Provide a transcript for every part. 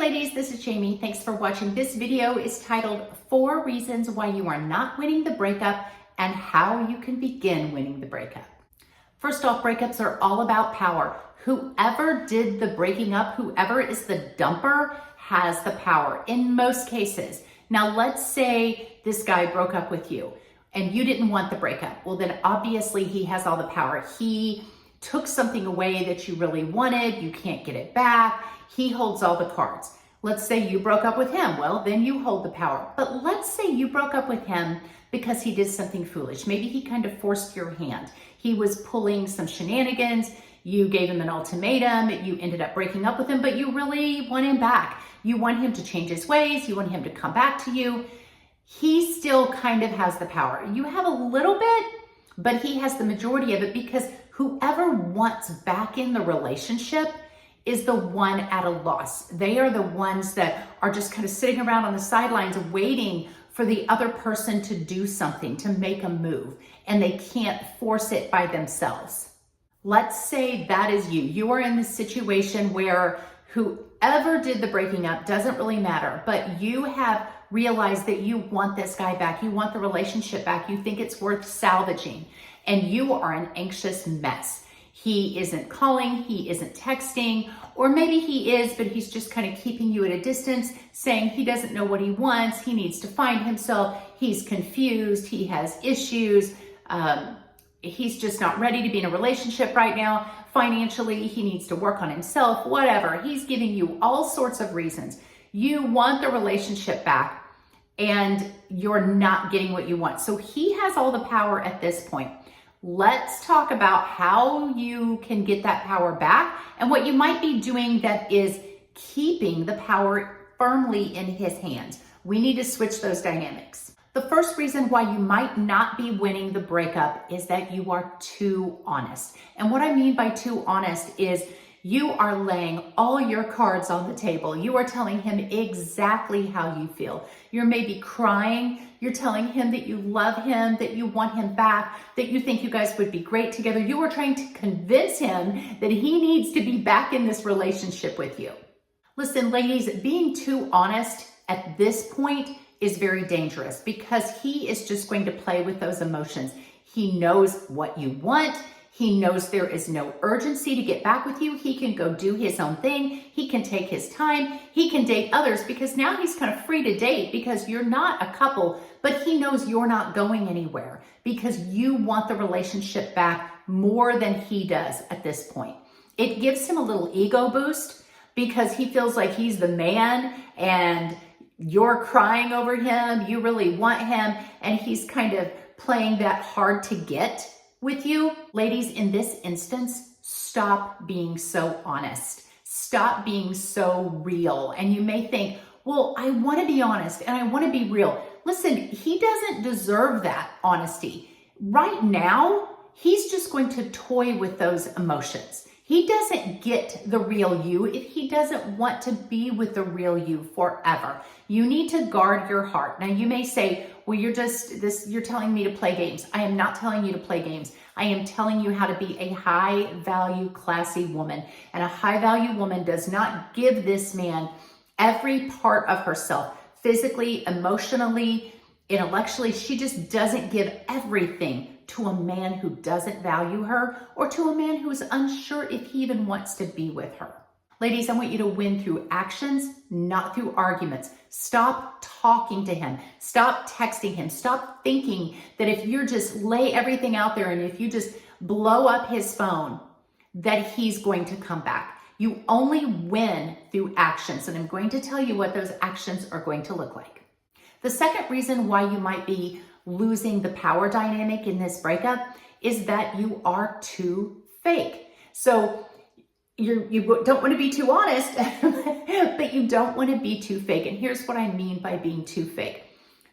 ladies, this is Jamie. Thanks for watching. This video is titled 4 Reasons Why You Are Not Winning the Breakup and How You Can Begin Winning the Breakup. First off, breakups are all about power. Whoever did the breaking up, whoever is the dumper, has the power in most cases. Now, let's say this guy broke up with you and you didn't want the breakup. Well, then obviously he has all the power. He took something away that you really wanted. You can't get it back. He holds all the cards. Let's say you broke up with him. Well, then you hold the power. But let's say you broke up with him because he did something foolish. Maybe he kind of forced your hand. He was pulling some shenanigans. You gave him an ultimatum. You ended up breaking up with him, but you really want him back. You want him to change his ways. You want him to come back to you. He still kind of has the power. You have a little bit, but he has the majority of it, because whoever wants back in the relationship is the one at a loss. They are the ones that are just kind of sitting around on the sidelines waiting for the other person to do something, to make a move, and they can't force it by themselves. Let's say that is you. You are in this situation where whoever did the breaking up doesn't really matter, but you have realized that you want this guy back. You want the relationship back. You think it's worth salvaging, and you are an anxious mess. He isn't calling, he isn't texting, or maybe he is, but he's just kind of keeping you at a distance, saying he doesn't know what he wants, he needs to find himself, he's confused, he has issues, he's just not ready to be in a relationship right now. Financially, he needs to work on himself, whatever. He's giving you all sorts of reasons. You want the relationship back, and you're not getting what you want. So he has all the power at this point. Let's talk about how you can get that power back and what you might be doing that is keeping the power firmly in his hands. We need to switch those dynamics. The first reason why you might not be winning the breakup is that you are too honest. And what I mean by too honest is you are laying all your cards on the table. You are telling him exactly how you feel. You're maybe crying. You're telling him that you love him, that you want him back, that you think you guys would be great together. You are trying to convince him that he needs to be back in this relationship with you. Listen, ladies, being too honest at this point is very dangerous, because he is just going to play with those emotions. He knows what you want. He knows there is no urgency to get back with you. He can go do his own thing. He can take his time. He can date others, because now he's kind of free to date, because you're not a couple, but he knows you're not going anywhere because you want the relationship back more than he does at this point. It gives him a little ego boost because he feels like he's the man and you're crying over him. You really want him, and he's kind of playing that hard to get with you. Ladies, in this instance, stop being so honest. Stop being so real. And you may think, well, I want to be honest and I want to be real. Listen, he doesn't deserve that honesty. Right now, he's just going to toy with those emotions. He doesn't get the real you if he doesn't want to be with the real you forever. You need to guard your heart. Now, you may say, well, you're telling me to play games. I am not telling you to play games. I am telling you how to be a high value, classy woman. And a high value woman does not give this man every part of herself, physically, emotionally, intellectually. She just doesn't give everything to a man who doesn't value her, or to a man who is unsure if he even wants to be with her. Ladies, I want you to win through actions, not through arguments. Stop talking to him. Stop texting him. Stop thinking that if you just lay everything out there and if you just blow up his phone, that he's going to come back. You only win through actions, and I'm going to tell you what those actions are going to look like. The second reason why you might be losing the power dynamic in this breakup is that you are too fake. So you don't want to be too honest, but you don't want to be too fake. And here's what I mean by being too fake.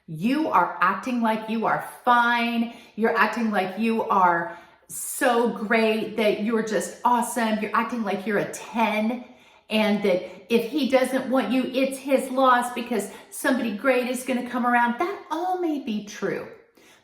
You are acting like you are fine. You're acting like you are so great, that you're just awesome. You're acting like you're a 10, and that if he doesn't want you, it's his loss because somebody great is going to come around. That all may be true.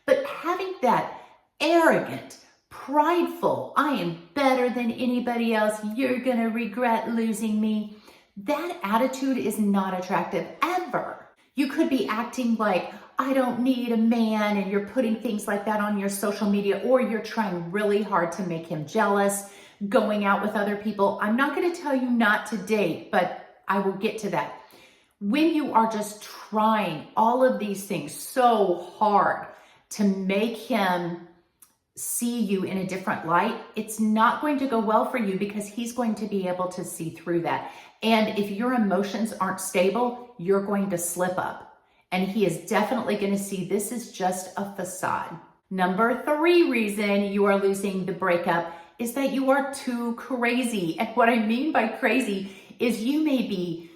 But having that arrogant, prideful, I am better than anybody else, you're going to regret losing me, That attitude is not attractive ever. You could be acting like, I don't need a man, and you're putting things like that on your social media, or you're trying really hard to make him jealous, going out with other people. I'm not going to tell you not to date, but I will get to that. When you are just trying all of these things so hard to make him see you in a different light, it's not going to go well for you, because he's going to be able to see through that. And if your emotions aren't stable, you're going to slip up. And he is definitely going to see this is just a facade. Number 3 reason you are losing the breakup is that you are too crazy. And what I mean by crazy is you may be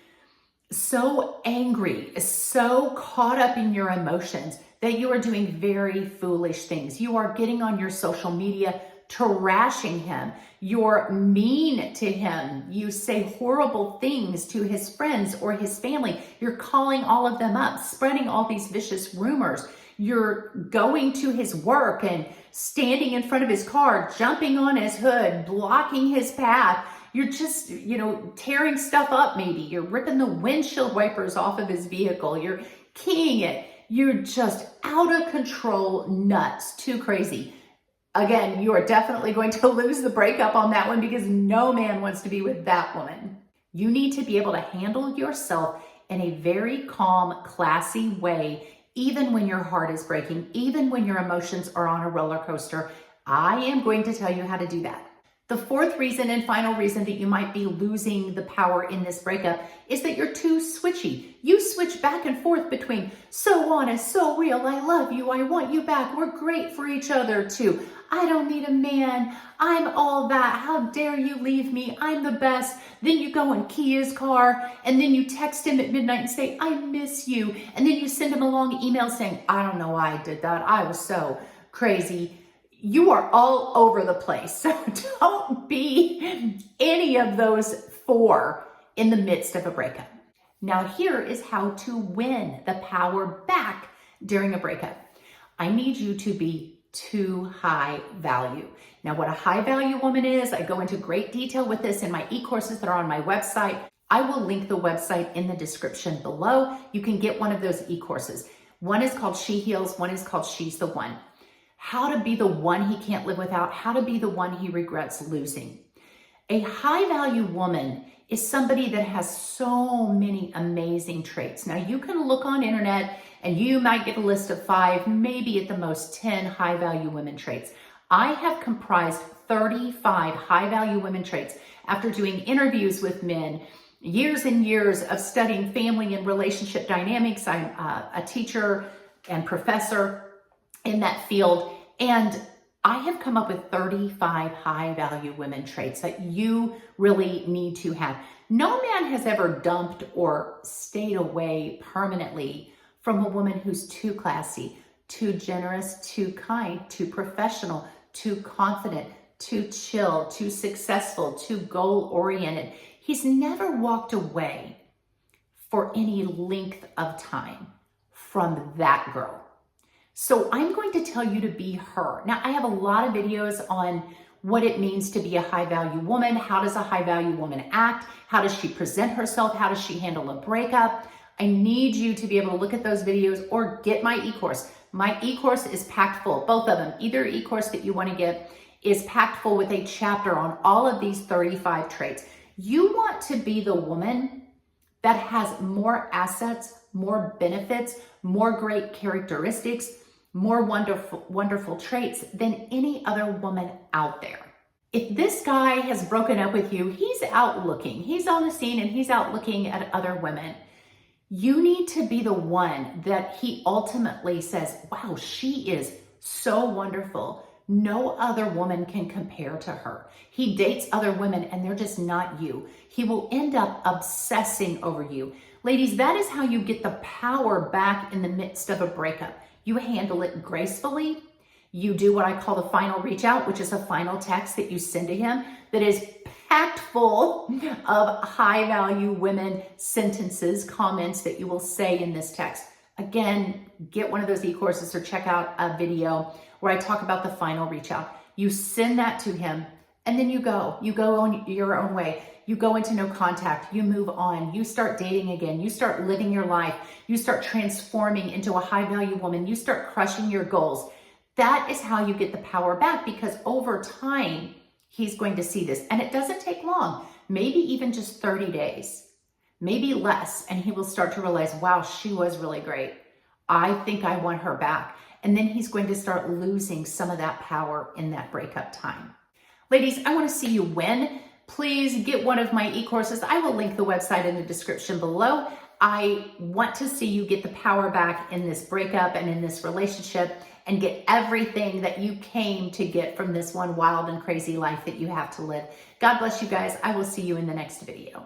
so angry, so caught up in your emotions that you are doing very foolish things. You are getting on your social media, trashing him. You're mean to him. You say horrible things to his friends or his family. You're calling all of them up, spreading all these vicious rumors. You're going to his work and standing in front of his car, jumping on his hood, blocking his path. You're just, tearing stuff up maybe. You're ripping the windshield wipers off of his vehicle. You're keying it. You're just out of control, nuts, too crazy. Again, you are definitely going to lose the breakup on that one, because no man wants to be with that woman. You need to be able to handle yourself in a very calm, classy way, even when your heart is breaking, even when your emotions are on a roller coaster. I am going to tell you how to do that. The 4th reason and final reason that you might be losing the power in this breakup is that you're too switchy. You switch back and forth between so honest, so real, I love you, I want you back, we're great for each other, to I don't need a man, I'm all that, how dare you leave me, I'm the best. Then you go and key his car, and then you text him at midnight and say, I miss you. And then you send him a long email saying, I don't know why I did that, I was so crazy. You are all over the place. So don't be any of those 4 in the midst of a breakup. Now, here is how to win the power back during a breakup. I need you to be too high value. Now, what a high value woman is, I go into great detail with this in my e-courses that are on my website. I will link the website in the description below. You can get one of those e-courses. One is called She Heals, one is called She's the One. How to be the one he can't live without, how to be the one he regrets losing. A high value woman is somebody that has so many amazing traits. Now, you can look on internet and you might get a list of 5, maybe at the most 10 high value women traits. I have comprised 35 high value women traits after doing interviews with men, years and years of studying family and relationship dynamics. I'm a teacher and professor in that field, and I have come up with 35 high value women traits that you really need to have. No man has ever dumped or stayed away permanently from a woman who's too classy, too generous, too kind, too professional, too confident, too chill, too successful, too goal-oriented. He's never walked away for any length of time from that girl. So I'm going to tell you to be her. Now, I have a lot of videos on what it means to be a high value woman. How does a high value woman act? How does she present herself? How does she handle a breakup? I need you to be able to look at those videos or get my e-course. My e-course is packed full, both of them. Either e-course that you want to get is packed full with a chapter on all of these 35 traits. You want to be the woman that has more assets, more benefits, more great characteristics, more wonderful traits than any other woman out there. If this guy has broken up with you, he's out looking, he's on the scene and he's out looking at other women. You need to be the one that he ultimately says, wow, she is so wonderful. No other woman can compare to her. He dates other women and they're just not you. He will end up obsessing over you. Ladies, that is how you get the power back in the midst of a breakup. You handle it gracefully. You do what I call the final reach out, which is a final text that you send to him that is packed full of high value women sentences, comments that you will say in this text. Again, get one of those e-courses or check out a video where I talk about the final reach out. You send that to him and then you go on your own way. you go into no contact, you move on, you start dating again, you start living your life, you start transforming into a high value woman, you start crushing your goals. That is how you get the power back, because over time, he's going to see this. And it doesn't take long, maybe even just 30 days, maybe less. And he will start to realize, wow, she was really great. I think I want her back. And then he's going to start losing some of that power in that breakup time. Ladies, I want to see you win. Please get one of my e-courses. I will link the website in the description below. I want to see you get the power back in this breakup and in this relationship and get everything that you came to get from this one wild and crazy life that you have to live. God bless you guys. I will see you in the next video.